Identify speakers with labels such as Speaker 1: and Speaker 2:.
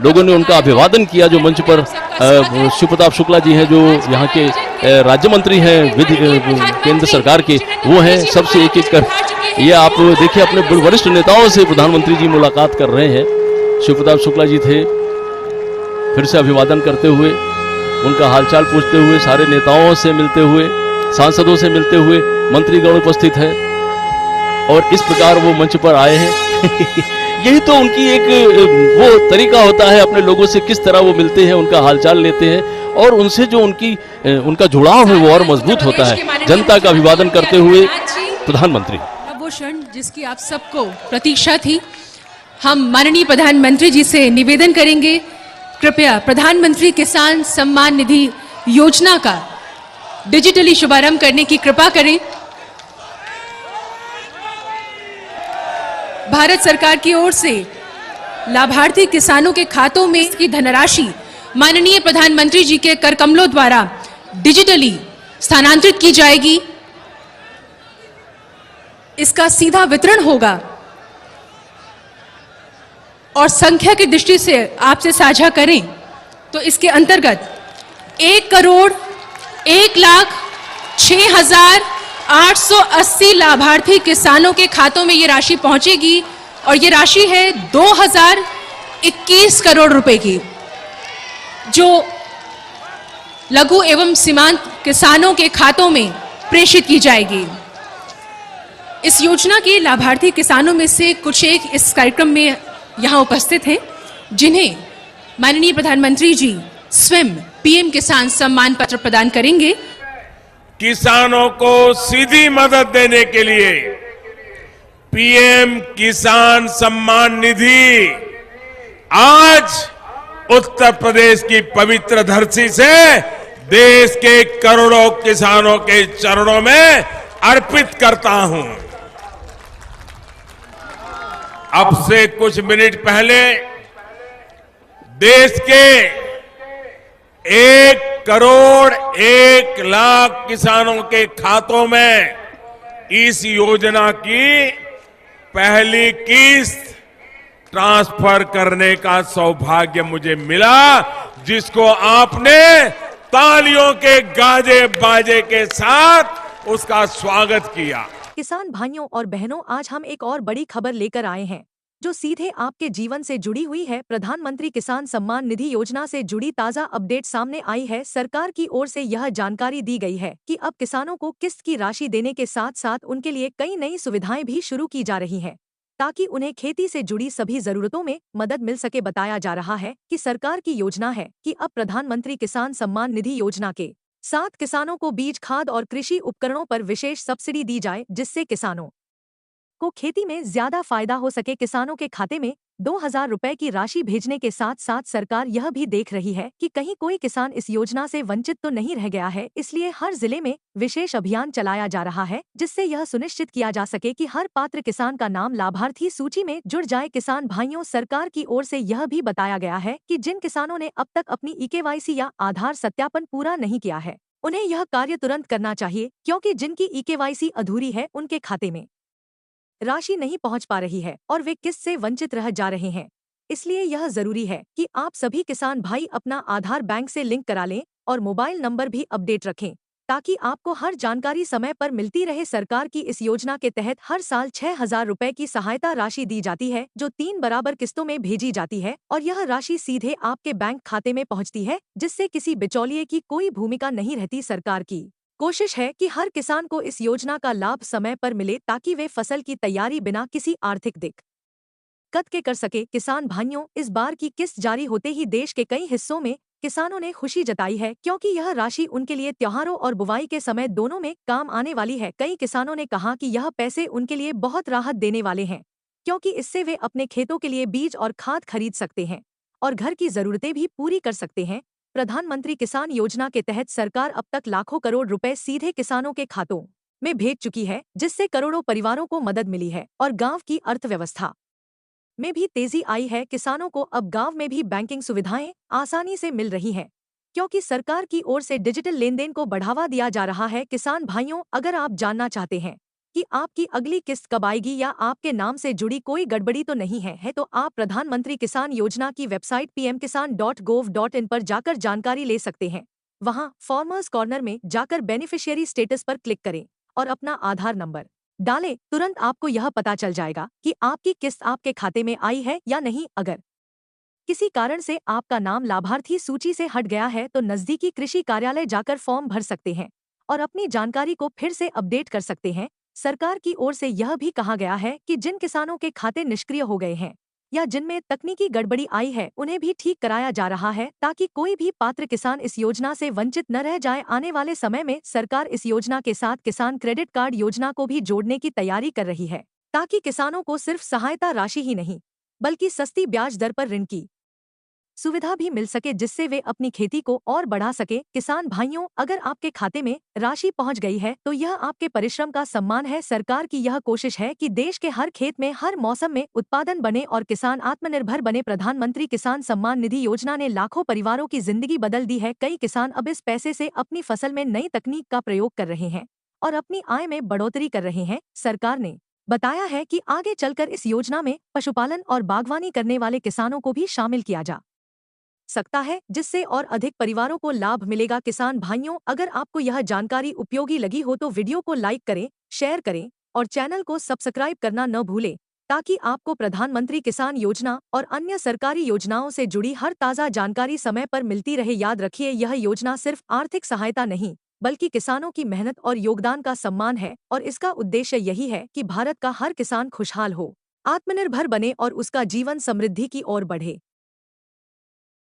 Speaker 1: लोगों ने उनका अभिवादन किया। जो मंच पर शिव प्रताप शुक्ला जी हैं, जो यहाँ के राज्य मंत्री हैं केंद्र सरकार के, वो हैं। सबसे एक एक कर ये आप देखिए, अपने वरिष्ठ नेताओं से प्रधानमंत्री जी मुलाकात कर रहे हैं। शिव प्रताप शुक्ला जी थे, फिर से अभिवादन करते हुए, उनका हालचाल पूछते हुए, सारे नेताओं से मिलते हुए, सांसदों से मिलते हुए, मंत्रीगण उपस्थित है और इस प्रकार वो मंच पर आए हैं। यही तो उनकी एक वो तरीका होता है, अपने लोगों से किस तरह वो मिलते हैं, उनका हालचाल लेते हैं और उनसे जो उनका जुड़ाव है वो और मजबूत होता है। जनता का अभिवादन करते हुए प्रधानमंत्री,
Speaker 2: वो क्षण जिसकी आप सबको प्रतीक्षा थी, हम माननीय प्रधानमंत्री जी से निवेदन करेंगे, कृपया प्रधानमंत्री किसान सम्मान निधि योजना का डिजिटली शुभारंभ करने की कृपा करें। भारत सरकार की ओर से लाभार्थी किसानों के खातों में इसकी धनराशि माननीय प्रधानमंत्री जी के कर कमलों द्वारा डिजिटली स्थानांतरित की जाएगी। इसका सीधा वितरण होगा और संख्या की दृष्टि से आपसे साझा करें तो इसके अंतर्गत 1,06,880 लाभार्थी किसानों के खातों में ये राशि पहुंचेगी और ये राशि है 2021 करोड़ रुपए की, जो लघु एवं सीमांत किसानों के खातों में प्रेषित की जाएगी। इस योजना के लाभार्थी किसानों में से कुछ एक इस कार्यक्रम में यहाँ उपस्थित हैं, जिन्हें माननीय प्रधानमंत्री जी स्वयं पीएम किसान सम्मान पत्र प्रदान करेंगे।
Speaker 3: किसानों को सीधी मदद देने के लिए पीएम किसान सम्मान निधि आज उत्तर प्रदेश की पवित्र धरती से देश के करोड़ों किसानों के चरणों में अर्पित करता हूं। अब से कुछ मिनट पहले देश के 1,01,00,000 किसानों के खातों में इस योजना की पहली किस्त ट्रांसफर करने का सौभाग्य मुझे मिला, जिसको आपने तालियों के गाजे बाजे के साथ उसका स्वागत किया।
Speaker 4: किसान भाइयों और बहनों, आज हम एक और बड़ी खबर लेकर आए हैं जो सीधे आपके जीवन से जुड़ी हुई है। प्रधानमंत्री किसान सम्मान निधि योजना से जुड़ी ताज़ा अपडेट सामने आई है। सरकार की ओर से यह जानकारी दी गई है कि अब किसानों को किस्त की राशि देने के साथ साथ उनके लिए कई नई सुविधाएं भी शुरू की जा रही हैं, ताकि उन्हें खेती से जुड़ी सभी जरूरतों में मदद मिल सके। बताया जा रहा है कि सरकार की योजना है कि अब प्रधानमंत्री किसान सम्मान निधि योजना के साथ किसानों को बीज, खाद और कृषि उपकरणों पर विशेष सब्सिडी दी जाए, जिससे किसानों को खेती में ज्यादा फायदा हो सके। किसानों के खाते में 2,000 रुपए की राशि भेजने के साथ साथ सरकार यह भी देख रही है कि कहीं कोई किसान इस योजना से वंचित तो नहीं रह गया है। इसलिए हर जिले में विशेष अभियान चलाया जा रहा है, जिससे यह सुनिश्चित किया जा सके कि हर पात्र किसान का नाम लाभार्थी सूची में जुड़ जाए। किसान भाइयों, सरकार की ओर से यह भी बताया गया है कि जिन किसानों ने अब तक अपनी ईकेवाईसी या आधार सत्यापन पूरा नहीं किया है, उन्हें यह कार्य तुरंत करना चाहिए, क्योंकि जिनकी ईकेवाईसी अधूरी है उनके खाते में राशि नहीं पहुंच पा रही है और वे किस्त से वंचित रह जा रहे हैं। इसलिए यह जरूरी है कि आप सभी किसान भाई अपना आधार बैंक से लिंक करा लें और मोबाइल नंबर भी अपडेट रखें, ताकि आपको हर जानकारी समय पर मिलती रहे। सरकार की इस योजना के तहत हर साल 6,000 रुपए की सहायता राशि दी जाती है, जो 3 बराबर किस्तों में भेजी जाती है और यह राशि सीधे आपके बैंक खाते में पहुंचती है, जिससे किसी बिचौलिए की कोई भूमिका नहीं रहती। सरकार की कोशिश है कि हर किसान को इस योजना का लाभ समय पर मिले, ताकि वे फसल की तैयारी बिना किसी आर्थिक दिक्कत के कर सके। किसान भाइयों, इस बार की किस्त जारी होते ही देश के कई हिस्सों में किसानों ने खुशी जताई है, क्योंकि यह राशि उनके लिए त्योहारों और बुवाई के समय दोनों में काम आने वाली है। कई किसानों ने कहा कि यह पैसे उनके लिए बहुत राहत देने वाले हैं, क्योंकि इससे वे अपने खेतों के लिए बीज और खाद खरीद सकते हैं और घर की जरूरतें भी पूरी कर सकते हैं। प्रधानमंत्री किसान योजना के तहत सरकार अब तक लाखों करोड़ रुपए सीधे किसानों के खातों में भेज चुकी है, जिससे करोड़ों परिवारों को मदद मिली है और गांव की अर्थव्यवस्था में भी तेजी आई है। किसानों को अब गांव में भी बैंकिंग सुविधाएं आसानी से मिल रही हैं, क्योंकि सरकार की ओर से डिजिटल लेनदेन को बढ़ावा दिया जा रहा है। किसान भाइयों, अगर आप जानना चाहते हैं कि आपकी अगली किस्त कब आएगी या आपके नाम से जुड़ी कोई गड़बड़ी तो नहीं है तो आप प्रधानमंत्री किसान योजना की वेबसाइट pmkisan.gov.in पर जाकर जानकारी ले सकते हैं। वहां फार्मर्स कॉर्नर में जाकर बेनिफिशियरी स्टेटस पर क्लिक करें और अपना आधार नंबर डालें। तुरंत आपको यह पता चल जाएगा कि आपकी किस्त आपके खाते में आई है या नहीं। अगर किसी कारण से आपका नाम लाभार्थी सूची से हट गया है तो नजदीकी कृषि कार्यालय जाकर फॉर्म भर सकते हैं और अपनी जानकारी को फिर से अपडेट कर सकते हैं। सरकार की ओर से यह भी कहा गया है कि जिन किसानों के खाते निष्क्रिय हो गए हैं या जिनमें तकनीकी गड़बड़ी आई है उन्हें भी ठीक कराया जा रहा है ताकि कोई भी पात्र किसान इस योजना से वंचित न रह जाए। आने वाले समय में सरकार इस योजना के साथ किसान क्रेडिट कार्ड योजना को भी जोड़ने की तैयारी कर रही है ताकि किसानों को सिर्फ सहायता राशि ही नहीं बल्कि सस्ती ब्याज दर पर ऋण की सुविधा भी मिल सके जिससे वे अपनी खेती को और बढ़ा सके। किसान भाइयों, अगर आपके खाते में राशि पहुंच गई है तो यह आपके परिश्रम का सम्मान है। सरकार की यह कोशिश है कि देश के हर खेत में हर मौसम में उत्पादन बने और किसान आत्मनिर्भर बने। प्रधानमंत्री किसान सम्मान निधि योजना ने लाखों परिवारों की जिंदगी बदल दी है। कई किसान अब इस पैसे से अपनी फसल में नई तकनीक का प्रयोग कर रहे हैं और अपनी आय में बढ़ोतरी कर रहे हैं। सरकार ने बताया है कि आगे चलकर इस योजना में पशुपालन और बागवानी करने वाले किसानों को भी शामिल किया जा सकता है जिससे और अधिक परिवारों को लाभ मिलेगा। किसान भाइयों, अगर आपको यह जानकारी उपयोगी लगी हो तो वीडियो को लाइक करें, शेयर करें और चैनल को सब्सक्राइब करना न भूलें ताकि आपको प्रधानमंत्री किसान योजना और अन्य सरकारी योजनाओं से जुड़ी हर ताज़ा जानकारी समय पर मिलती रहे। याद रखिए, यह योजना सिर्फ आर्थिक सहायता नहीं बल्कि किसानों की मेहनत और योगदान का सम्मान है और इसका उद्देश्य यही है कि भारत का हर किसान खुशहाल हो, आत्मनिर्भर बने और उसका जीवन समृद्धि की ओर बढ़े।